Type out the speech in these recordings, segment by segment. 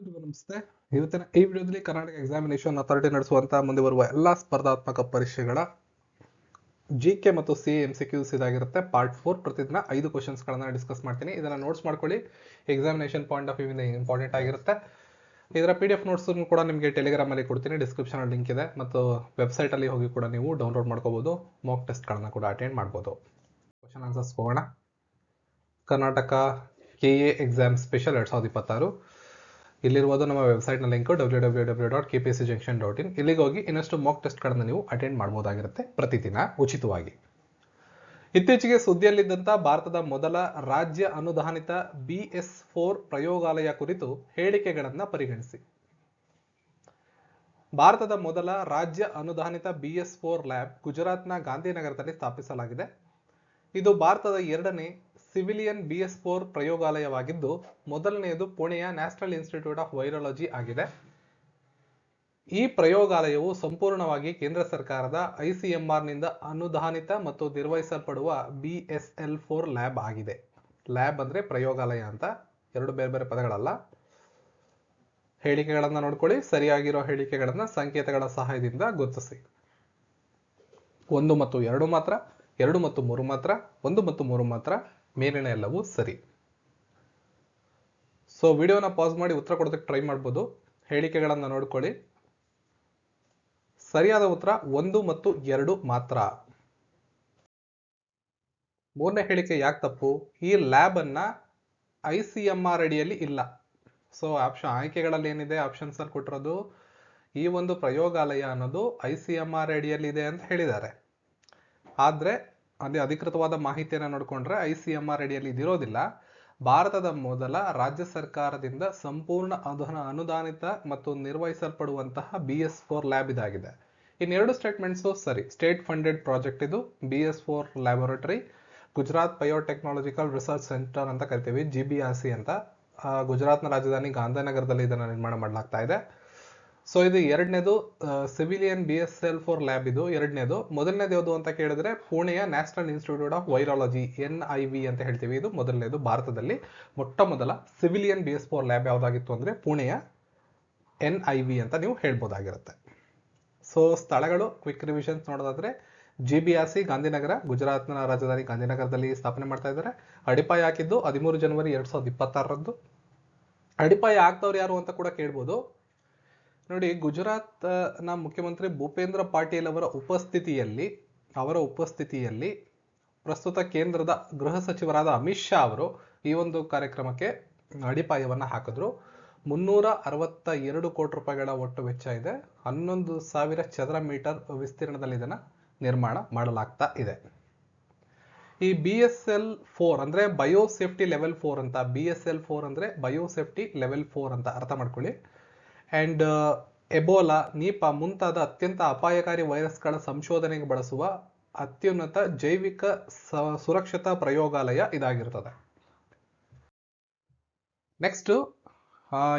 ಎಲ್ರಿಗೂ ನಮಸ್ತೆ. ಇವತ್ತಿನ ಈ ವಿಡಿಯೋದಲ್ಲಿ ಕರ್ನಾಟಕ ಎಕ್ಸಾಮಿನೇಷನ್ ಅಥಾರಿಟಿ ನಡೆಸುವಂತಹ ಮುಂದೆ ಬರುವ ಎಲ್ಲಾ ಸ್ಪರ್ಧಾತ್ಮಕ ಪರೀಕ್ಷೆಗಳ ಜಿಕೆ ಮತ್ತು ಸಿ MCQs ಇದಾಗಿರುತ್ತೆ. ಪಾರ್ಟ್ 4 ಪ್ರತಿದಿನ 5 ಕ್ವಶನ್ಸ್ ಗಳನ್ನ ಡಿಸ್ಕಸ್ ಮಾಡ್ತೀನಿ. ಇದನ್ನ ನೋಟ್ಸ್ ಮಾಡ್ಕೊಳ್ಳಿ. ಎಕ್ಸಾಮಿನೇಷನ್ ಪಾಯಿಂಟ್ ಆಫ್ ವ್ಯೂ ಇಂದ ಇಂಪಾರ್ಟೆಂಟ್ ಆಗಿರುತ್ತೆ. ಇದರ PDF ನೋಟ್ಸ್ ಕೂಡ ನಿಮಗೆ ಟೆಲಿಗ್ರಾಮ್ ಅಲ್ಲಿ ಕೊಡ್ತೀನಿ. ಡಿಸ್ಕ್ರಿಪ್ಷನ್ ಅಲ್ಲಿ ಲಿಂಕ್ ಇದೆ ಮತ್ತು ವೆಬ್ಸೈಟ್ ಅಲ್ಲಿ ಹೋಗಿ ಕೂಡ ನೀವು ಡೌನ್ಲೋಡ್ ಮಾಡ್ಕೋಬಹುದು. ಮಾಕ್ ಟೆಸ್ಟ್ ಗಳನ್ನ ಕೂಡ ಅಟೆಂಡ್ ಮಾಡಬಹುದು. ಕ್ವಶನ್ ಆನ್ಸರ್ಸ್ ಹೋಗೋಣ. ಕರ್ನಾಟಕ KA ಎಕ್ಸಾಮ್ ಸ್ಪೆಷಲ್ 2026 ಇಲ್ಲಿರುವುದು ನಮ್ಮ ವೆಬ್ಸೈಟ್ನ ಲಿಂಕ್ www.kpscjunction.in. ಇಲ್ಲಿಗೆ ಹೋಗಿ ಇನ್ನಷ್ಟು ಮಾಕ್ ಟೆಸ್ಟ್ಗಳನ್ನು ನೀವು ಅಟೆಂಡ್ ಮಾಡಬಹುದಾಗಿರುತ್ತೆ ಪ್ರತಿದಿನ ಉಚಿತವಾಗಿ. ಇತ್ತೀಚೆಗೆ ಸುದ್ದಿಯಲ್ಲಿದ್ದಂಥ ಭಾರತದ ಮೊದಲ ರಾಜ್ಯ ಅನುದಾನಿತ BS4 ಪ್ರಯೋಗಾಲಯ ಕುರಿತು ಹೇಳಿಕೆಗಳನ್ನು ಪರಿಗಣಿಸಿ. ಭಾರತದ ಮೊದಲ ರಾಜ್ಯ ಅನುದಾನಿತ BS4 ಲ್ಯಾಬ್ ಗುಜರಾತ್ನ ಗಾಂಧಿನಗರದಲ್ಲಿ ಸ್ಥಾಪಿಸಲಾಗಿದೆ. ಇದು ಭಾರತದ ಎರಡನೇ ಸಿವಿಲಿಯನ್ BS4 ಪ್ರಯೋಗಾಲಯವಾಗಿದ್ದು ಮೊದಲನೆಯದು ಪುಣೆಯ ನ್ಯಾಷನಲ್ ಇನ್ಸ್ಟಿಟ್ಯೂಟ್ ಆಫ್ ವೈರಾಲಜಿ ಆಗಿದೆ. ಈ ಪ್ರಯೋಗಾಲಯವು ಸಂಪೂರ್ಣವಾಗಿ ಕೇಂದ್ರ ಸರ್ಕಾರದ ICMR ನಿಂದ ಅನುದಾನಿತ ಮತ್ತು ನಿರ್ವಹಿಸಲ್ಪಡುವ BSL4 ಲ್ಯಾಬ್ ಆಗಿದೆ. ಲ್ಯಾಬ್ ಅಂದ್ರೆ ಪ್ರಯೋಗಾಲಯ ಅಂತ, ಎರಡು ಬೇರೆ ಬೇರೆ ಪದಗಳಲ್ಲ. ಹೇಳಿಕೆಗಳನ್ನ ನೋಡ್ಕೊಳ್ಳಿ. ಸರಿಯಾಗಿರೋ ಹೇಳಿಕೆಗಳನ್ನ ಸಂಕೇತಗಳ ಸಹಾಯದಿಂದ ಗುರುತಿಸಿ. 1 ಮತ್ತು 2 ಮಾತ್ರ, 2 ಮತ್ತು 3 ಮಾತ್ರ, 1 ಮತ್ತು 3 ಮಾತ್ರ, ಮೇಲಿನ ಎಲ್ಲವೂ ಸರಿ. ಸೊ ವಿಡಿಯೋನ ಪಾಸ್ ಮಾಡಿ ಉತ್ತರ ಕೊಡೋದಕ್ಕೆ ಟ್ರೈ ಮಾಡ್ಬೋದು. ಹೇಳಿಕೆಗಳನ್ನ ನೋಡ್ಕೊಳ್ಳಿ. ಸರಿಯಾದ ಉತ್ತರ 1 ಮತ್ತು 2 ಮಾತ್ರ. ಮೂರನೇ ಹೇಳಿಕೆ ಯಾಕೆ ತಪ್ಪು? ಈ ಲ್ಯಾಬ್ ಅನ್ನ ICMR ಅಡಿಯಲ್ಲಿ ಇಲ್ಲ. ಸೊ ಆಯ್ಕೆಗಳಲ್ಲಿ ಏನಿದೆ, ಆಪ್ಷನ್ಸ್ ಅಲ್ಲಿ ಕೊಟ್ಟಿರೋದು ಈ ಒಂದು ಪ್ರಯೋಗಾಲಯ ಅನ್ನೋದು ICMR ಅಡಿಯಲ್ಲಿ ಇದೆ ಅಂತ ಹೇಳಿದ್ದಾರೆ. ಆದ್ರೆ ಅದೇ ಅಧಿಕೃತವಾದ ಮಾಹಿತಿಯನ್ನು ನೋಡಿಕೊಂಡ್ರೆ ICMR ಅಡಿಯಲ್ಲಿ ಇದಿರೋದಿಲ್ಲ. ಭಾರತದ ಮೊದಲ ರಾಜ್ಯ ಸರ್ಕಾರದಿಂದ ಸಂಪೂರ್ಣ ಅನುದಾನಿತ ಮತ್ತು ನಿರ್ವಹಿಸಲ್ಪಡುವಂತಹ BS4 ಲ್ಯಾಬ್ ಇದಾಗಿದೆ. ಇನ್ನೆರಡು ಸ್ಟೇಟ್ಮೆಂಟ್ಸು ಸರಿ. ಸ್ಟೇಟ್ ಫಂಡೆಡ್ ಪ್ರಾಜೆಕ್ಟ್ ಇದು. BS4 laboratory Gujarat biotechnological research centre ಅಂತ ಕರಿತೀವಿ, GBRC ಅಂತ. ಗುಜರಾತ್ನ ರಾಜಧಾನಿ ಗಾಂಧಿನಗರದಲ್ಲಿ ಇದನ್ನು ನಿರ್ಮಾಣ ಮಾಡಲಾಗ್ತಾ ಇದೆ. ಸೊ ಇದು ಎರಡನೇದು ಸಿವಿಲಿಯನ್ BSL4 ಲ್ಯಾಬ್. ಇದು ಎರಡನೇದು. ಮೊದಲನೇದು ಯಾವುದು ಅಂತ ಕೇಳಿದ್ರೆ ಪುಣೆಯ national institute of virology NIV ಅಂತ ಹೇಳ್ತೀವಿ. ಇದು ಮೊದಲನೇದು. ಭಾರತದಲ್ಲಿ ಮೊಟ್ಟ ಮೊದಲ ಸಿವಿಲಿಯನ್ BS4 ಲ್ಯಾಬ್ ಯಾವ್ದಾಗಿತ್ತು ಅಂದ್ರೆ ಪುಣೆಯ NIV ಅಂತ ನೀವು ಹೇಳ್ಬೋದಾಗಿರುತ್ತೆ. ಸೊ ಸ್ಥಳಗಳು ಕ್ವಿಕ್ ರಿವಿಷನ್ಸ್ ನೋಡೋದಾದ್ರೆ GBRC ಗಾಂಧಿನಗರ, ಗುಜರಾತ್ನ ರಾಜಧಾನಿ ಗಾಂಧಿನಗರದಲ್ಲಿ ಸ್ಥಾಪನೆ ಮಾಡ್ತಾ ಇದ್ದಾರೆ. ಅಡಿಪಾಯ ಹಾಕಿದ್ದು 13 ಜನವರಿ 2026ರಂದು. ಅಡಿಪಾಯ ಆಗ್ತವ್ರು ಯಾರು ಅಂತ ಕೂಡ ಕೇಳ್ಬೋದು. ನೋಡಿ, ಗುಜರಾತ್ ನ ಮುಖ್ಯಮಂತ್ರಿ ಭೂಪೇಂದ್ರ ಪಾಟೀಲ್ ಅವರ ಉಪಸ್ಥಿತಿಯಲ್ಲಿ ಪ್ರಸ್ತುತ ಕೇಂದ್ರದ ಗೃಹ ಸಚಿವರಾದ ಅಮಿತ್ ಶಾ ಅವರು ಈ ಒಂದು ಕಾರ್ಯಕ್ರಮಕ್ಕೆ ಅಡಿಪಾಯವನ್ನ ಹಾಕಿದ್ರು. 362 ಕೋಟಿ ರೂಪಾಯಿಗಳ ಒಟ್ಟು ವೆಚ್ಚ ಇದೆ. 11,000 ಚದರ ಮೀಟರ್ ವಿಸ್ತೀರ್ಣದಲ್ಲಿ ಇದನ್ನ ನಿರ್ಮಾಣ ಮಾಡಲಾಗ್ತಾ ಇದೆ. ಈ BSL4 ಅಂದ್ರೆ ಬಯೋಸೇಫ್ಟಿ ಲೆವೆಲ್ 4 ಅಂತ. BSL4 ಅಂದ್ರೆ ಬಯೋಸೇಫ್ಟಿ ಲೆವೆಲ್ 4 ಅಂತ ಅರ್ಥ ಮಾಡ್ಕೊಳ್ಳಿ. ಅಂಡ್ ಎಬೋಲಾ, ನೀಪಾ ಮುಂತಾದ ಅತ್ಯಂತ ಅಪಾಯಕಾರಿ ವೈರಸ್ಗಳ ಸಂಶೋಧನೆಗೆ ಬಳಸುವ ಅತ್ಯುನ್ನತ ಜೈವಿಕ ಸುರಕ್ಷತಾ ಪ್ರಯೋಗಾಲಯ ಇದಾಗಿರ್ತದೆ. ನೆಕ್ಸ್ಟ್,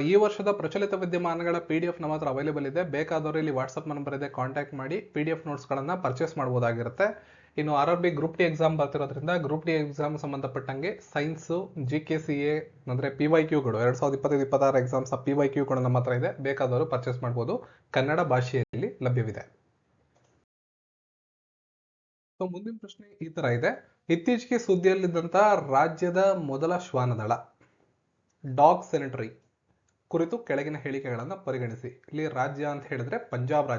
ಈ ವರ್ಷದ ಪ್ರಚಲಿತ ವಿದ್ಯಮಾನಗಳ PDF ನಮ್ಮ ಹತ್ರ ಅವೈಲೇಬಲ್ ಇದೆ. ಬೇಕಾದವರು ಇಲ್ಲಿ ವಾಟ್ಸ್ಆಪ್ ನಂಬರ್ ಇದೆ, ಕಾಂಟ್ಯಾಕ್ಟ್ ಮಾಡಿ PDF ನೋಟ್ಸ್ ಗಳನ್ನ ಪರ್ಚೇಸ್ ಮಾಡಬಹುದಾಗಿರುತ್ತೆ. ಇನ್ನು RRB ಗ್ರೂಪ್ ಡಿ ಎಕ್ಸಾಮ್ ಬರ್ತಿರೋದ್ರಿಂದ ಗ್ರೂಪ್ ಡಿ ಎಕ್ಸಾಮ್ ಸಂಬಂಧಪಟ್ಟಂಗೆ ಸೈನ್ಸ್, GKCA ಅಂದ್ರೆ PYQಗಳು 2025-26 ಎಕ್ಸಾಮ್ಸ್ PYQಗಳು ನಮ್ಮ ಹತ್ರ ಇದೆ. ಬೇಕಾದವರು ಪರ್ಚೇಸ್ ಮಾಡಬಹುದು. ಕನ್ನಡ ಭಾಷೆಯಲ್ಲಿ ಲಭ್ಯವಿದೆ. ಸೊ ಮುಂದಿನ ಪ್ರಶ್ನೆ ಈ ತರ ಇದೆ. ಇತ್ತೀಚೆಗೆ ಸುದ್ದಿಯಲ್ಲಿದ್ದಂತ ರಾಜ್ಯದ ಮೊದಲ ಶ್ವಾನದಳ ಡಾಗ್ ಸೆನೆಟರಿ ಕುರಿತು ಕೆಳಗಿನ ಹೇಳಿಕೆಗಳನ್ನು ಪರಿಗಣಿಸಿ. ಇಲ್ಲಿ ರಾಜ್ಯ ಅಂತ ಹೇಳಿದ್ರೆ ಪಂಜಾಬ್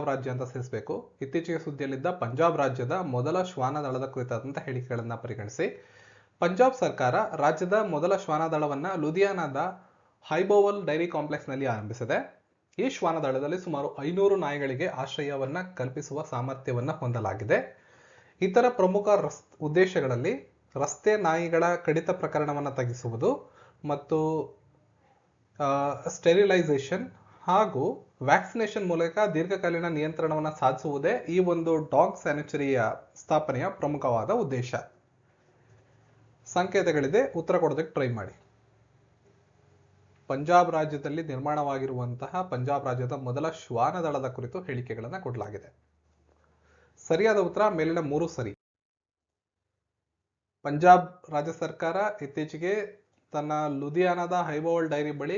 ರಾಜ್ಯ ಅಂತ ಸೇರಿಸಬೇಕು. ಇತ್ತೀಚೆಗೆ ಸುದ್ದಿಯಲ್ಲಿದ್ದ ಪಂಜಾಬ್ ರಾಜ್ಯದ ಮೊದಲ ಶ್ವಾನದಳದ ಕುರಿತಾದಂತಹ ಹೇಳಿಕೆಗಳನ್ನ ಪರಿಗಣಿಸಿ. ಪಂಜಾಬ್ ಸರ್ಕಾರ ರಾಜ್ಯದ ಮೊದಲ ಶ್ವಾನದಳವನ್ನ ಲುಧಿಯಾನಾದ ಹೈಬೋವಲ್ ಡೈರಿ ಕಾಂಪ್ಲೆಕ್ಸ್ ನಲ್ಲಿ ಆರಂಭಿಸಿದೆ. ಈ ಶ್ವಾನದಳದಲ್ಲಿ ಸುಮಾರು 500 ನಾಯಿಗಳಿಗೆ ಆಶ್ರಯವನ್ನ ಕಲ್ಪಿಸುವ ಸಾಮರ್ಥ್ಯವನ್ನ ಹೊಂದಲಾಗಿದೆ. ಇತರ ಪ್ರಮುಖ ಉದ್ದೇಶಗಳಲ್ಲಿ ರಸ್ತೆ ನಾಯಿಗಳ ಕಡಿತ ಪ್ರಕರಣವನ್ನು ತಗ್ಗಿಸುವುದು ಮತ್ತು ಸ್ಟೆರಿಲೈಸೇಷನ್ ಹಾಗೂ ವ್ಯಾಕ್ಸಿನೇಷನ್ ಮೂಲಕ ದೀರ್ಘಕಾಲೀನ ನಿಯಂತ್ರಣವನ್ನು ಸಾಧಿಸುವುದೇ ಈ ಒಂದು ಡಾಗ್ ಸ್ಯಾನಿಟರಿಯ ಸ್ಥಾಪನೆಯ ಪ್ರಮುಖವಾದ ಉದ್ದೇಶ. ಸಂಕೇತಗಳಿದೆ, ಉತ್ತರ ಕೊಡೋದಕ್ಕೆ ಟ್ರೈ ಮಾಡಿ. ಪಂಜಾಬ್ ರಾಜ್ಯದಲ್ಲಿ ನಿರ್ಮಾಣವಾಗಿರುವಂತಹ ಪಂಜಾಬ್ ರಾಜ್ಯದ ಮೊದಲ ಶ್ವಾನದಳದ ಕುರಿತು ಹೇಳಿಕೆಗಳನ್ನು ಕೊಡಲಾಗಿದೆ. ಸರಿಯಾದ ಉತ್ತರ ಮೇಲಿನ 3 ಸರಿ. ಪಂಜಾಬ್ ರಾಜ್ಯ ಸರ್ಕಾರ ಇತ್ತೀಚೆಗೆ ತನ್ನ ಲುಧಿಯಾನಾದ ಹೈಬೋವಲ್ ಡೈರಿ ಬಳಿ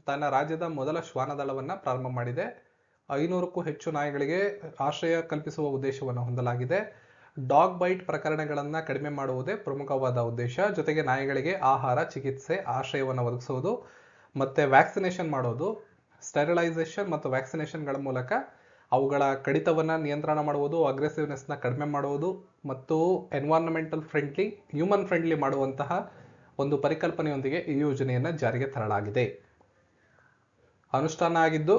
ತನ್ನ ರಾಜ್ಯದ ಮೊದಲ ಶ್ವಾನದಳವನ್ನ ಪ್ರಾರಂಭ ಮಾಡಿದೆ. 500ಕ್ಕೂ ಹೆಚ್ಚು ನಾಯಿಗಳಿಗೆ ಆಶ್ರಯ ಕಲ್ಪಿಸುವ ಉದ್ದೇಶವನ್ನು ಹೊಂದಲಾಗಿದೆ. ಡಾಗ್ ಬೈಟ್ ಪ್ರಕರಣಗಳನ್ನ ಕಡಿಮೆ ಮಾಡುವುದೇ ಪ್ರಮುಖವಾದ ಉದ್ದೇಶ. ಜೊತೆಗೆ ನಾಯಿಗಳಿಗೆ ಆಹಾರ, ಚಿಕಿತ್ಸೆ, ಆಶ್ರಯವನ್ನು ಒದಗಿಸುವುದು ಮತ್ತೆ ವ್ಯಾಕ್ಸಿನೇಷನ್ ಮಾಡೋದು, ಸ್ಟೆರಿಲೈಸೇಷನ್ ಮತ್ತು ವ್ಯಾಕ್ಸಿನೇಷನ್ಗಳ ಮೂಲಕ ಅವುಗಳ ಕಡಿತವನ್ನ ನಿಯಂತ್ರಣ ಮಾಡುವುದು, ಅಗ್ರೆಸಿವ್ನೆಸ್ನ ಕಡಿಮೆ ಮಾಡುವುದು ಮತ್ತು ಎನ್ವೈರನ್ಮೆಂಟಲ್ ಫ್ರೆಂಡ್ಲಿ, ಹ್ಯೂಮನ್ ಫ್ರೆಂಡ್ಲಿ ಮಾಡುವಂತಹ ಒಂದು ಪರಿಕಲ್ಪನೆಯೊಂದಿಗೆ ಈ ಯೋಜನೆಯನ್ನ ಜಾರಿಗೆ ತರಲಾಗಿದೆ. ಅನುಷ್ಠಾನ ಆಗಿದ್ದು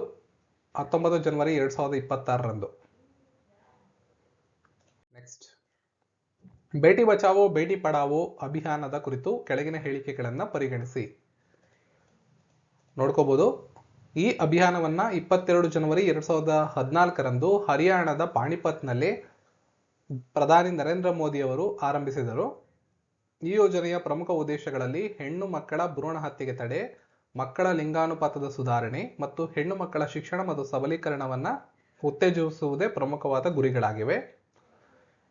19 ಜನವರಿ 2026ರಂದು. ನೆಕ್ಸ್ಟ್, ಬೇಟಿ ಬಚಾವೋ ಬೇಟಿ ಪಢಾವೋ ಅಭಿಯಾನದ ಕುರಿತು ಕೆಳಗಿನ ಹೇಳಿಕೆಗಳನ್ನ ಪರಿಗಣಿಸಿ. ನೋಡ್ಕೋಬಹುದು. ಈ ಅಭಿಯಾನವನ್ನ 22 ಜನವರಿ 2014ರಂದು ಹರಿಯಾಣದ ಪಾಣಿಪತ್ನಲ್ಲಿ ಪ್ರಧಾನಿ ನರೇಂದ್ರ ಮೋದಿ ಅವರು ಆರಂಭಿಸಿದರು. ಈ ಯೋಜನೆಯ ಪ್ರಮುಖ ಉದ್ದೇಶಗಳಲ್ಲಿ ಹೆಣ್ಣು ಮಕ್ಕಳ ಭ್ರೂಣ ಹತ್ಯೆಗೆ ತಡೆ, ಮಕ್ಕಳ ಲಿಂಗಾನುಪಾತದ ಸುಧಾರಣೆ ಮತ್ತು ಹೆಣ್ಣು ಮಕ್ಕಳ ಶಿಕ್ಷಣ ಮತ್ತು ಸಬಲೀಕರಣವನ್ನ ಉತ್ತೇಜಿಸುವುದೇ ಪ್ರಮುಖವಾದ ಗುರಿಗಳಾಗಿವೆ.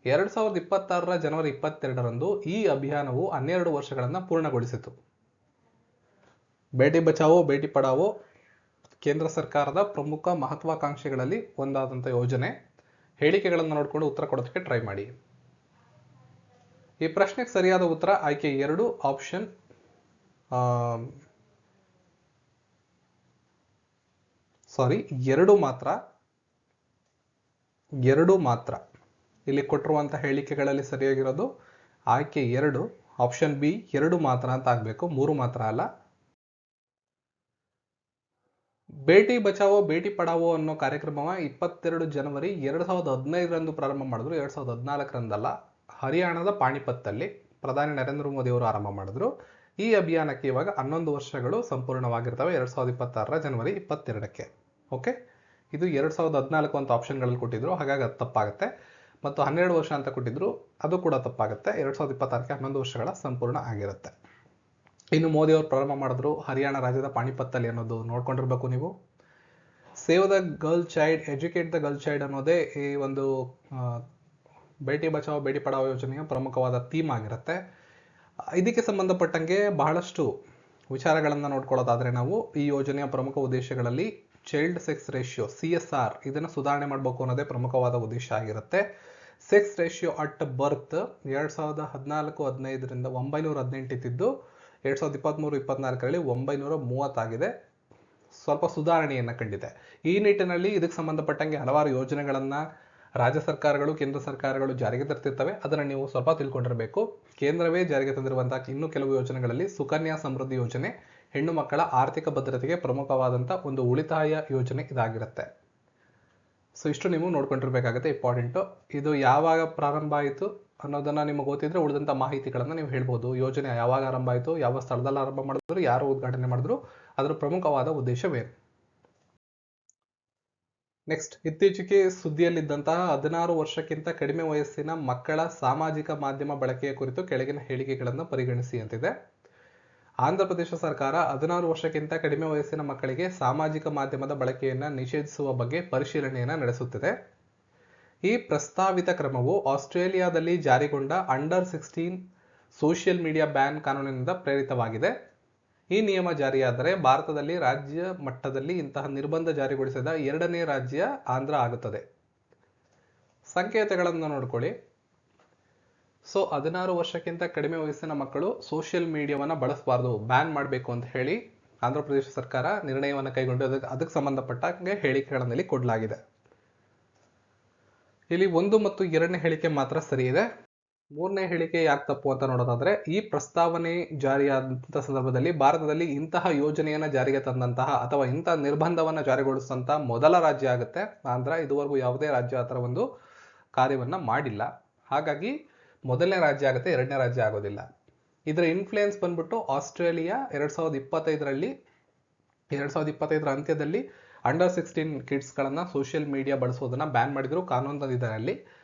2026ರ ಜನವರಿ 22ರಂದು ಈ ಅಭಿಯಾನವು 12 ವರ್ಷಗಳನ್ನು ಪೂರ್ಣಗೊಳಿಸಿತು. ಬೇಟಿ ಬಚಾವೋ ಬೇಟಿ ಪಢಾವೋ ಕೇಂದ್ರ ಸರ್ಕಾರದ ಪ್ರಮುಖ ಮಹತ್ವಾಕಾಂಕ್ಷೆಗಳಲ್ಲಿ ಒಂದಾದಂಥ ಯೋಜನೆ. ಹೇಳಿಕೆಗಳನ್ನು ನೋಡಿಕೊಂಡು ಉತ್ತರ ಕೊಡೋದಕ್ಕೆ ಟ್ರೈ ಮಾಡಿ. ಈ ಪ್ರಶ್ನೆಗೆ ಸರಿಯಾದ ಉತ್ತರ ಆಯ್ಕೆ 2, ಆಪ್ಷನ್ ಎರಡು ಮಾತ್ರ. ಇಲ್ಲಿ ಕೊಟ್ಟಿರುವಂತಹ ಹೇಳಿಕೆಗಳಲ್ಲಿ ಸರಿಯಾಗಿರೋದು ಆಯ್ಕೆ 2, ಆಪ್ಷನ್ ಬಿ 2 ಮಾತ್ರ ಅಂತ ಆಗ್ಬೇಕು, 3 ಮಾತ್ರ ಅಲ್ಲ. ಬೇಟಿ ಬಚಾವೋ ಬೇಟಿ ಪಢಾವೋ ಅನ್ನೋ ಕಾರ್ಯಕ್ರಮವ 22 ಜನವರಿ 2015ರಂದು ಪ್ರಾರಂಭ ಮಾಡಿದ್ರು, 2014ರಂದಲ್ಲ. ಹರಿಯಾಣದ ಪಾಣಿಪತ್ತಲ್ಲಿ ಪ್ರಧಾನಿ ನರೇಂದ್ರ ಮೋದಿ ಅವರು ಆರಂಭ ಮಾಡಿದ್ರು. ಈ ಅಭಿಯಾನಕ್ಕೆ ಇವಾಗ 11 ವರ್ಷಗಳು ಸಂಪೂರ್ಣವಾಗಿರ್ತವೆ 2026ರ ಜನವರಿ 22ಕ್ಕೆ. ಓಕೆ, ಇದು 2014 ಅಂತ ಆಪ್ಷನ್ಗಳಲ್ಲಿ ಕೊಟ್ಟಿದ್ರು, ಹಾಗಾಗಿ ಅದು ತಪ್ಪಾಗುತ್ತೆ. ಮತ್ತು 12 ವರ್ಷ ಅಂತ ಕೊಟ್ಟಿದ್ರು, ಅದು ಕೂಡ ತಪ್ಪಾಗುತ್ತೆ. 2026ಕ್ಕೆ 11 ವರ್ಷಗಳ ಸಂಪೂರ್ಣ ಆಗಿರುತ್ತೆ. ಇನ್ನು ಮೋದಿ ಅವರು ಪ್ರಾರಂಭ ಮಾಡಿದ್ರು ಹರಿಯಾಣ ರಾಜ್ಯದ ಪಾಣಿಪತ್ತಲ್ಲಿ ಅನ್ನೋದು ನೋಡ್ಕೊಂಡಿರ್ಬೇಕು ನೀವು. Save the girl child, educate the girl child ಅನ್ನೋದೇ ಈ ಒಂದು ಬೇಟಿ ಬಚಾವೋ ಬೇಟಿ ಪಢಾವೋ ಯೋಜನೆಯ ಪ್ರಮುಖವಾದ ಥೀಮ್ ಆಗಿರುತ್ತೆ. ಇದಕ್ಕೆ ಸಂಬಂಧಪಟ್ಟಂಗೆ ಬಹಳಷ್ಟು ವಿಚಾರಗಳನ್ನು ನೋಡ್ಕೊಳ್ಳೋದಾದ್ರೆ ನಾವು ಈ ಯೋಜನೆಯ ಪ್ರಮುಖ ಉದ್ದೇಶಗಳಲ್ಲಿ ಚೈಲ್ಡ್ ಸೆಕ್ಸ್ ರೇಷಿಯೋ CSR ಇದನ್ನು ಸುಧಾರಣೆ ಮಾಡಬೇಕು ಅನ್ನೋದೇ ಪ್ರಮುಖವಾದ ಉದ್ದೇಶ ಆಗಿರುತ್ತೆ. ಸೆಕ್ಸ್ ರೇಷಿಯೋ ಅಟ್ ಬರ್ತ್ 2014-15ರಿಂದ 918 ಇದ್ದಿದ್ದು 2023-24ರಲ್ಲಿ 930 ಆಗಿದೆ. ಸ್ವಲ್ಪ ಸುಧಾರಣೆಯನ್ನು ಕಂಡಿದೆ. ಈ ನಿಟ್ಟಿನಲ್ಲಿ ಇದಕ್ಕೆ ಸಂಬಂಧಪಟ್ಟಂಗೆ ಹಲವಾರು ಯೋಜನೆಗಳನ್ನ ರಾಜ್ಯ ಸರ್ಕಾರಗಳು, ಕೇಂದ್ರ ಸರ್ಕಾರಗಳು ಜಾರಿಗೆ ತರ್ತಿರ್ತವೆ. ಅದನ್ನು ನೀವು ಸ್ವಲ್ಪ ತಿಳ್ಕೊಂಡಿರಬೇಕು. ಕೇಂದ್ರವೇ ಜಾರಿಗೆ ತಂದಿರುವಂತಹ ಇನ್ನು ಕೆಲವು ಯೋಜನೆಗಳಲ್ಲಿ ಸುಕನ್ಯಾ ಸಮೃದ್ಧಿ ಯೋಜನೆ ಹೆಣ್ಣು ಮಕ್ಕಳ ಆರ್ಥಿಕ ಭದ್ರತೆಗೆ ಪ್ರಮುಖವಾದಂಥ ಒಂದು ಉಳಿತಾಯ ಯೋಜನೆ ಇದಾಗಿರುತ್ತೆ. ಸೊ ಇಷ್ಟು ನೀವು ನೋಡ್ಕೊಂಡಿರ್ಬೇಕಾಗುತ್ತೆ, ಇಂಪಾರ್ಟೆಂಟು. ಇದು ಯಾವಾಗ ಪ್ರಾರಂಭ ಆಯಿತು ಅನ್ನೋದನ್ನ ನಿಮಗೆ ಗೊತ್ತಿದ್ರೆ ಉಳಿದಂಥ ಮಾಹಿತಿಗಳನ್ನು ನೀವು ಹೇಳ್ಬೋದು. ಯೋಜನೆ ಯಾವಾಗ ಆರಂಭ ಆಯಿತು, ಯಾವ ಸ್ಥಳದಲ್ಲಿ ಆರಂಭ ಮಾಡಿದ್ರು, ಯಾರು ಉದ್ಘಾಟನೆ ಮಾಡಿದ್ರು, ಅದರ ಪ್ರಮುಖವಾದ ಉದ್ದೇಶವೇನು. ನೆಕ್ಸ್ಟ್, ಇತ್ತೀಚೆಗೆ ಸುದ್ದಿಯಲ್ಲಿದ್ದಂತಹ 16 ವರ್ಷಕ್ಕಿಂತ ಕಡಿಮೆ ವಯಸ್ಸಿನ ಮಕ್ಕಳ ಸಾಮಾಜಿಕ ಮಾಧ್ಯಮ ಬಳಕೆಯ ಕುರಿತು ಕೆಳಗಿನ ಹೇಳಿಕೆಗಳನ್ನು ಪರಿಗಣಿಸಿ ಅಂತಿದೆ. ಆಂಧ್ರ ಪ್ರದೇಶ ಸರ್ಕಾರ 16 ವರ್ಷಕ್ಕಿಂತ ಕಡಿಮೆ ವಯಸ್ಸಿನ ಮಕ್ಕಳಿಗೆ ಸಾಮಾಜಿಕ ಮಾಧ್ಯಮದ ಬಳಕೆಯನ್ನು ನಿಷೇಧಿಸುವ ಬಗ್ಗೆ ಪರಿಶೀಲನೆಯನ್ನು ನಡೆಸುತ್ತಿದೆ. ಈ ಪ್ರಸ್ತಾವಿತ ಕ್ರಮವು ಆಸ್ಟ್ರೇಲಿಯಾದಲ್ಲಿ ಜಾರಿಗೊಂಡ ಅಂಡರ್ 16 ಸೋಷಿಯಲ್ ಮೀಡಿಯಾ ಬ್ಯಾನ್ ಕಾನೂನಿನಿಂದ ಪ್ರೇರಿತವಾಗಿದೆ. ಈ ನಿಯಮ ಜಾರಿಯಾದರೆ ಭಾರತದಲ್ಲಿ ರಾಜ್ಯ ಮಟ್ಟದಲ್ಲಿ ಇಂತಹ ನಿರ್ಬಂಧ ಜಾರಿಗೊಳಿಸಿದ 2ನೇ ರಾಜ್ಯ ಆಂಧ್ರ ಆಗುತ್ತದೆ. ಸಂಕೇತಗಳನ್ನು ನೋಡ್ಕೊಳ್ಳಿ. ಸೊ 16 ವರ್ಷಕ್ಕಿಂತ ಕಡಿಮೆ ವಯಸ್ಸಿನ ಮಕ್ಕಳು ಸೋಷಿಯಲ್ ಮೀಡಿಯಾವನ್ನು ಬಳಸಬಾರ್ದು, ಬ್ಯಾನ್ ಮಾಡಬೇಕು ಅಂತ ಹೇಳಿ ಆಂಧ್ರ ಪ್ರದೇಶ ಸರ್ಕಾರ ನಿರ್ಣಯವನ್ನು ಕೈಗೊಂಡು ಅದಕ್ಕೆ ಸಂಬಂಧಪಟ್ಟಂಗೆ ಹೇಳಿಕೆಗಳಲ್ಲಿ ಕೊಡಲಾಗಿದೆ. ಇಲ್ಲಿ 1 ಮತ್ತು 2ನೇ ಹೇಳಿಕೆ ಮಾತ್ರ ಸರಿ ಇದೆ. 3ನೇ ಹೇಳಿಕೆ ಯಾಕೆ ತಪ್ಪು ಅಂತ ನೋಡೋದಾದ್ರೆ, ಈ ಪ್ರಸ್ತಾವನೆ ಜಾರಿಯಾದಂತಹ ಸಂದರ್ಭದಲ್ಲಿ ಭಾರತದಲ್ಲಿ ಇಂತಹ ಯೋಜನೆಯನ್ನ ಜಾರಿಗೆ ತಂದಂತಹ ಅಥವಾ ಇಂತಹ ನಿರ್ಬಂಧವನ್ನ ಜಾರಿಗೊಳಿಸಿದಂತಹ ಮೊದಲ ರಾಜ್ಯ ಆಗುತ್ತೆ ಆಂಧ್ರ. ಇದುವರೆಗೂ ಯಾವುದೇ ರಾಜ್ಯ ಆ ಥರ ಒಂದು ಕಾರ್ಯವನ್ನ ಮಾಡಿಲ್ಲ. ಹಾಗಾಗಿ ಮೊದಲನೇ ರಾಜ್ಯ ಆಗುತ್ತೆ, 2ನೇ ರಾಜ್ಯ ಆಗೋದಿಲ್ಲ. ಇದರ ಇನ್ಫ್ಲೂಯೆನ್ಸ್ ಬಂದ್ಬಿಟ್ಟು ಆಸ್ಟ್ರೇಲಿಯಾ 2025ರ ಅಂತ್ಯದಲ್ಲಿ ಅಂಡರ್ 16 ಕಿಡ್ಸ್ಗಳನ್ನ ಸೋಷಿಯಲ್ ಮೀಡಿಯಾ ಬಳಸೋದನ್ನ ಬ್ಯಾನ್ ಮಾಡಿದ್ರು, ಕಾನೂನು ತಂದಿದ್ದಾರೆ ಅಲ್ಲಿ.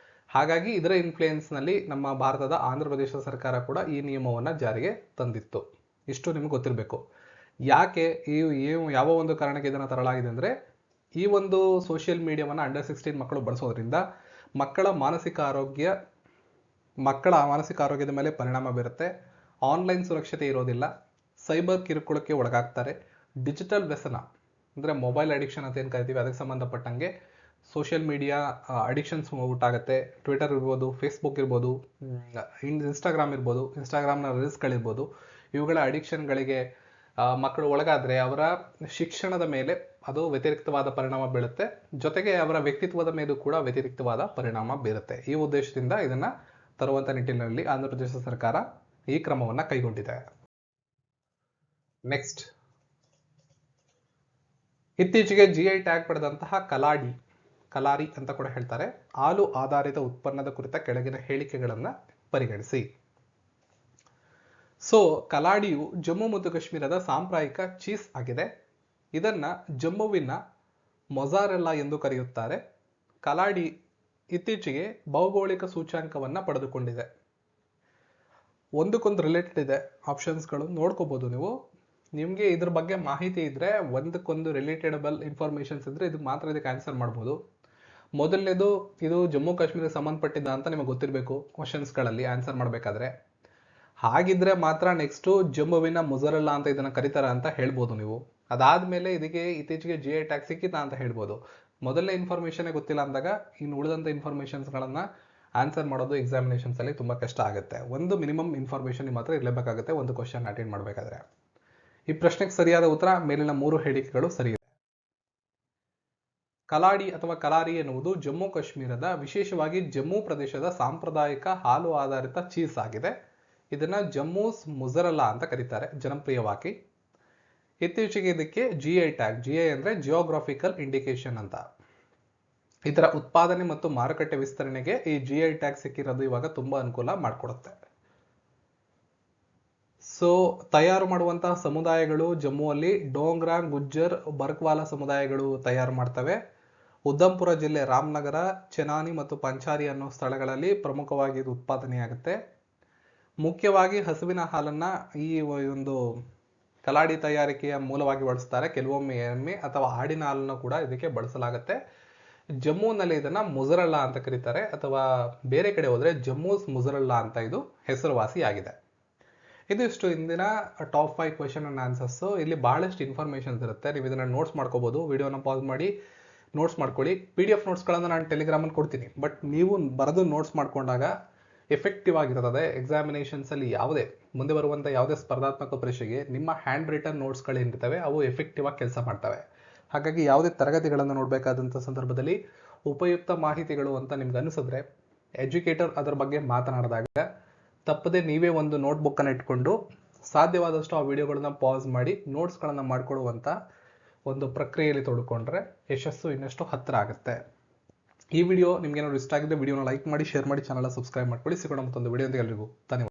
ಹಾಗಾಗಿ ಇದರ ಇನ್ಫ್ಲೂಯೆನ್ಸ್ನಲ್ಲಿ ನಮ್ಮ ಭಾರತದ ಆಂಧ್ರ ಪ್ರದೇಶ ಸರ್ಕಾರ ಕೂಡ ಈ ನಿಯಮವನ್ನು ಜಾರಿಗೆ ತಂದಿತ್ತು. ಇಷ್ಟು ನಿಮ್ಗೆ ಗೊತ್ತಿರಬೇಕು. ಯಾಕೆ ಯಾವ ಒಂದು ಕಾರಣಕ್ಕೆ ಇದನ್ನು ತರಲಾಗಿದೆ ಅಂದರೆ, ಈ ಒಂದು ಸೋಷಿಯಲ್ ಮೀಡಿಯಾವನ್ನು ಅಂಡರ್ 16 ಮಕ್ಕಳು ಬಳಸೋದ್ರಿಂದ ಮಕ್ಕಳ ಮಾನಸಿಕ ಆರೋಗ್ಯದ ಮೇಲೆ ಪರಿಣಾಮ ಬೀರುತ್ತೆ. ಆನ್ಲೈನ್ ಸುರಕ್ಷತೆ ಇರೋದಿಲ್ಲ, ಸೈಬರ್ ಕಿರುಕುಳಕ್ಕೆ ಒಳಗಾಗ್ತಾರೆ, ಡಿಜಿಟಲ್ ವ್ಯಸನ ಅಂದರೆ ಮೊಬೈಲ್ ಅಡಿಕ್ಷನ್ ಅಂತ ಏನು ಕರಿತೀವಿ ಅದಕ್ಕೆ ಸಂಬಂಧಪಟ್ಟಂಗೆ ಸೋಷಿಯಲ್ ಮೀಡಿಯಾ ಅಡಿಕ್ಷನ್ಸ್ ಉಂಟಾಗುತ್ತೆ. ಟ್ವಿಟರ್ ಇರ್ಬೋದು, ಫೇಸ್ಬುಕ್ ಇರ್ಬೋದು, ಇನ್ಸ್ಟಾಗ್ರಾಮ್ ಇರ್ಬೋದು, ಇನ್ಸ್ಟಾಗ್ರಾಮ್ನ ರೀಲ್ಸ್ಗಳಿರ್ಬೋದು, ಇವುಗಳ ಅಡಿಕ್ಷನ್ಗಳಿಗೆ ಮಕ್ಕಳು ಒಳಗಾದರೆ ಅವರ ಶಿಕ್ಷಣದ ಮೇಲೆ ಅದು ವ್ಯತಿರಿಕ್ತವಾದ ಪರಿಣಾಮ ಬೀಳುತ್ತೆ. ಜೊತೆಗೆ ಅವರ ವ್ಯಕ್ತಿತ್ವದ ಮೇಲೂ ಕೂಡ ವ್ಯತಿರಿಕ್ತವಾದ ಪರಿಣಾಮ ಬೀರುತ್ತೆ. ಈ ಉದ್ದೇಶದಿಂದ ಇದನ್ನ ತರುವಂತ ನಿಟ್ಟಿನಲ್ಲಿ ಆಂಧ್ರ ಪ್ರದೇಶ ಸರ್ಕಾರ ಈ ಕ್ರಮವನ್ನ ಕೈಗೊಂಡಿದೆ. ನೆಕ್ಸ್ಟ್, ಇತ್ತೀಚೆಗೆ ಜಿಐ ಟ್ಯಾಗ್ ಪಡೆದಂತಹ ಕಲಾರಿ ಅಂತ ಕೂಡ ಹೇಳ್ತಾರೆ, ಹಾಲು ಆಧಾರಿತ ಉತ್ಪನ್ನದ ಕುರಿತ ಕೆಳಗಿನ ಹೇಳಿಕೆಗಳನ್ನ ಪರಿಗಣಿಸಿ. ಸೊ ಕಲಾಡಿಯು ಜಮ್ಮು ಮತ್ತು ಕಾಶ್ಮೀರದ ಸಾಂಪ್ರದಾಯಿಕ ಚೀಸ್ ಆಗಿದೆ. ಇದನ್ನ ಜಮ್ಮುವಿನ ಮೊಜಾರೆಲ್ಲಾ ಎಂದು ಕರೆಯುತ್ತಾರೆ. ಕಲಾಡಿ ಇತ್ತೀಚೆಗೆ ಭೌಗೋಳಿಕ ಸೂಚ್ಯಾಂಕವನ್ನ ಪಡೆದುಕೊಂಡಿದೆ. ಒಂದಕ್ಕೊಂದು ರಿಲೇಟೆಡ್ ಇದೆ, ಆಪ್ಷನ್ಸ್ಗಳು ನೋಡ್ಕೋಬಹುದು ನೀವು. ನಿಮ್ಗೆ ಇದ್ರ ಬಗ್ಗೆ ಮಾಹಿತಿ ಇದ್ರೆ, ಒಂದಕ್ಕೊಂದು ರಿಲೇಟೆಡಬಲ್ ಇನ್ಫಾರ್ಮೇಶನ್ಸ್ ಇದ್ರೆ ಇದು ಮಾತ್ರ ಇದಕ್ಕೆ ಆನ್ಸರ್ ಮಾಡ್ಬೋದು. ಮೊದಲನೇದು, ಇದು ಜಮ್ಮು ಕಾಶ್ಮೀರಕ್ಕೆ ಸಂಬಂಧಪಟ್ಟಿದ್ದ ಅಂತ ನಿಮಗೆ ಗೊತ್ತಿರಬೇಕು ಕ್ವಶನ್ಸ್ಗಳಲ್ಲಿ ಆನ್ಸರ್ ಮಾಡಬೇಕಾದ್ರೆ. ಹಾಗಿದ್ರೆ ಮಾತ್ರ ನೆಕ್ಸ್ಟು ಜಮ್ಮುವಿನ ಮುಜರೆಲ್ಲಾ ಅಂತ ಇದನ್ನ ಕರೀತಾರ ಅಂತ ಹೇಳ್ಬೋದು ನೀವು. ಅದಾದ್ಮೇಲೆ ಇದಕ್ಕೆ ಇತ್ತೀಚೆಗೆ ಜಿಐ ಟ್ಯಾಗ್ ಸಿಕ್ಕಿತಾ ಅಂತ ಹೇಳ್ಬೋದು. ಮೊದಲನೇ ಇನ್ಫಾರ್ಮೇಶನ್ ಗೊತ್ತಿಲ್ಲ ಅಂದಾಗ ಇನ್ನು ಉಳಿದಂತ ಇನ್ಫಾರ್ಮೇಶನ್ಸ್ಗಳನ್ನ ಆನ್ಸರ್ ಮಾಡೋದು ಎಕ್ಸಾಮಿನೇಷನ್ಸ್ ಅಲ್ಲಿ ತುಂಬಾ ಕಷ್ಟ ಆಗುತ್ತೆ. ಒಂದು ಮಿನಿಮಮ್ ಇನ್ಫಾರ್ಮೇಶನ್ ನಿಮ್ಮ ಹತ್ರ ಇರಲೇಬೇಕಾಗುತ್ತೆ ಒಂದು ಕ್ವಶನ್ ಅಟೆಂಡ್ ಮಾಡಬೇಕಾದ್ರೆ. ಈ ಪ್ರಶ್ನೆಗೆ ಸರಿಯಾದ ಉತ್ತರ ಮೇಲಿನ 3 ಹೇಳಿಕೆಗಳು ಸರಿಯಿದೆ. ಕಲಾಡಿ ಅಥವಾ ಕಲಾರಿ ಎನ್ನುವುದು ಜಮ್ಮು ಕಾಶ್ಮೀರದ, ವಿಶೇಷವಾಗಿ ಜಮ್ಮು ಪ್ರದೇಶದ ಸಾಂಪ್ರದಾಯಿಕ ಹಾಲು ಆಧಾರಿತ ಚೀಸ್ ಆಗಿದೆ. ಇದನ್ನ ಜಮ್ಮೂಸ್ ಮುಜರೆಲ್ಲಾ ಅಂತ ಕರೀತಾರೆ ಜನಪ್ರಿಯವಾಗಿ. ಇತ್ತೀಚೆಗೆ ಇದಕ್ಕೆ ಜಿಐ ಟ್ಯಾಗ್, ಜಿಐ ಅಂದ್ರೆ ಜಿಯೋಗ್ರಾಫಿಕಲ್ ಇಂಡಿಕೇಶನ್ ಅಂತ, ಇದರ ಉತ್ಪಾದನೆ ಮತ್ತು ಮಾರುಕಟ್ಟೆ ವಿಸ್ತರಣೆಗೆ ಈ ಜಿಐ ಟ್ಯಾಗ್ ಸಿಕ್ಕಿರೋದು ಇವಾಗ ತುಂಬಾ ಅನುಕೂಲ ಮಾಡಿಕೊಡುತ್ತೆ. ಸೊ ತಯಾರು ಮಾಡುವಂತಹ ಸಮುದಾಯಗಳು ಜಮ್ಮುವಲ್ಲಿ ಡೋಂಗ್ರಾ, ಗುಜ್ಜರ್, ಬರ್ಕ್ವಾಲಾ ಸಮುದಾಯಗಳು ತಯಾರು ಮಾಡ್ತವೆ. ಉಧಂಪುರ ಜಿಲ್ಲೆ ರಾಮನಗರ, ಚೆನಾನಿ ಮತ್ತು ಪಂಚಾರಿ ಅನ್ನೋ ಸ್ಥಳಗಳಲ್ಲಿ ಪ್ರಮುಖವಾಗಿ ಇದು ಉತ್ಪಾದನೆಯಾಗುತ್ತೆ. ಮುಖ್ಯವಾಗಿ ಹಸುವಿನ ಹಾಲನ್ನ ಈ ಒಂದು ಕಲಾಡಿ ತಯಾರಿಕೆಯ ಮೂಲವಾಗಿ ಬಳಸ್ತಾರೆ. ಕೆಲವೊಮ್ಮೆ ಎಮ್ಮೆ ಅಥವಾ ಆಡಿನ ಹಾಲನ್ನು ಕೂಡ ಇದಕ್ಕೆ ಬಳಸಲಾಗುತ್ತೆ. ಜಮ್ಮುನಲ್ಲಿ ಇದನ್ನ ಮುಜರೆಲ್ಲಾ ಅಂತ ಕರೀತಾರೆ, ಅಥವಾ ಬೇರೆ ಕಡೆ ಹೋದ್ರೆ ಜಮ್ಮೂಸ್ ಮುಜರೆಲ್ಲಾ ಅಂತ ಇದು ಹೆಸರುವಾಸಿಯಾಗಿದೆ. ಇದಿಷ್ಟು ಇಂದಿನ ಟಾಪ್ 5 ಕ್ವೆಶ್ಚನ್ ಅಂಡ್ ಆನ್ಸರ್ಸ್. ಇಲ್ಲಿ ಬಹಳಷ್ಟು ಇನ್ಫಾರ್ಮೇಶನ್ಸ್ ಇರುತ್ತೆ, ನೀವು ಇದನ್ನ ನೋಟ್ಸ್ ಮಾಡ್ಕೋಬಹುದು. ವಿಡಿಯೋನ ಪಾಸ್ ಮಾಡಿ ನೋಟ್ಸ್ ಮಾಡ್ಕೊಳ್ಳಿ. PDF ನೋಟ್ಸ್ಗಳನ್ನು ನಾನು ಟೆಲಿಗ್ರಾಮಲ್ಲಿ ಕೊಡ್ತೀನಿ, ಬಟ್ ನೀವು ಬರೆದು ನೋಟ್ಸ್ ಮಾಡ್ಕೊಂಡಾಗ ಎಫೆಕ್ಟಿವ್ ಆಗಿರ್ತದೆ. ಎಕ್ಸಾಮಿನೇಷನ್ಸ್ ಅಲ್ಲಿ ಯಾವುದೇ ಮುಂದೆ ಬರುವಂಥ ಯಾವುದೇ ಸ್ಪರ್ಧಾತ್ಮಕ ಪರೀಕ್ಷೆಗೆ ನಿಮ್ಮ ಹ್ಯಾಂಡ್ ರಿಟನ್ ನೋಟ್ಸ್ಗಳೇನಿರ್ತವೆ ಅವು ಎಫೆಕ್ಟಿವ್ ಆಗಿ ಕೆಲಸ ಮಾಡ್ತವೆ. ಹಾಗಾಗಿ ಯಾವುದೇ ತರಗತಿಗಳನ್ನು ನೋಡಬೇಕಾದಂಥ ಸಂದರ್ಭದಲ್ಲಿ ಉಪಯುಕ್ತ ಮಾಹಿತಿಗಳು ಅಂತ ನಿಮ್ಗೆ ಅನಿಸಿದ್ರೆ, ಎಜುಕೇಟರ್ ಅದರ ಬಗ್ಗೆ ಮಾತನಾಡಿದಾಗ ತಪ್ಪದೆ ನೀವೇ ಒಂದು ನೋಟ್ಬುಕ್ಕನ್ನು ಇಟ್ಕೊಂಡು ಸಾಧ್ಯವಾದಷ್ಟು ಆ ವಿಡಿಯೋಗಳನ್ನ ಪಾಸ್ ಮಾಡಿ ನೋಟ್ಸ್ಗಳನ್ನು ಮಾಡಿಕೊಳ್ಳುವಂಥ ಒಂದು ಪ್ರಕ್ರಿಯೆಯಲ್ಲಿ ತೊಡ್ಕೊಂಡ್ರೆ ಯಶಸ್ಸು ಇನ್ನಷ್ಟು ಹತ್ತಿರ ಆಗುತ್ತೆ. ಈ ವಿಡಿಯೋ ನಿಮ್ಗೆ ಏನಾದ್ರು ಇಷ್ಟ ಆಗಿದ್ರೆ ವಿಡಿಯೋನ ಲೈಕ್ ಮಾಡಿ, ಶೇರ್ ಮಾಡಿ, ಚಾನಲ್ ಸಬ್ಸ್ಕ್ರೈಬ್ ಮಾಡ್ಕೊಳ್ಳಿ. ಸಿಗೋಣ ಮತ್ತೊಂದು ವಿಡಿಯೋದೊಂದಿಗೆ. ಎಲ್ರಿಗೂ ಧನ್ಯವಾದ.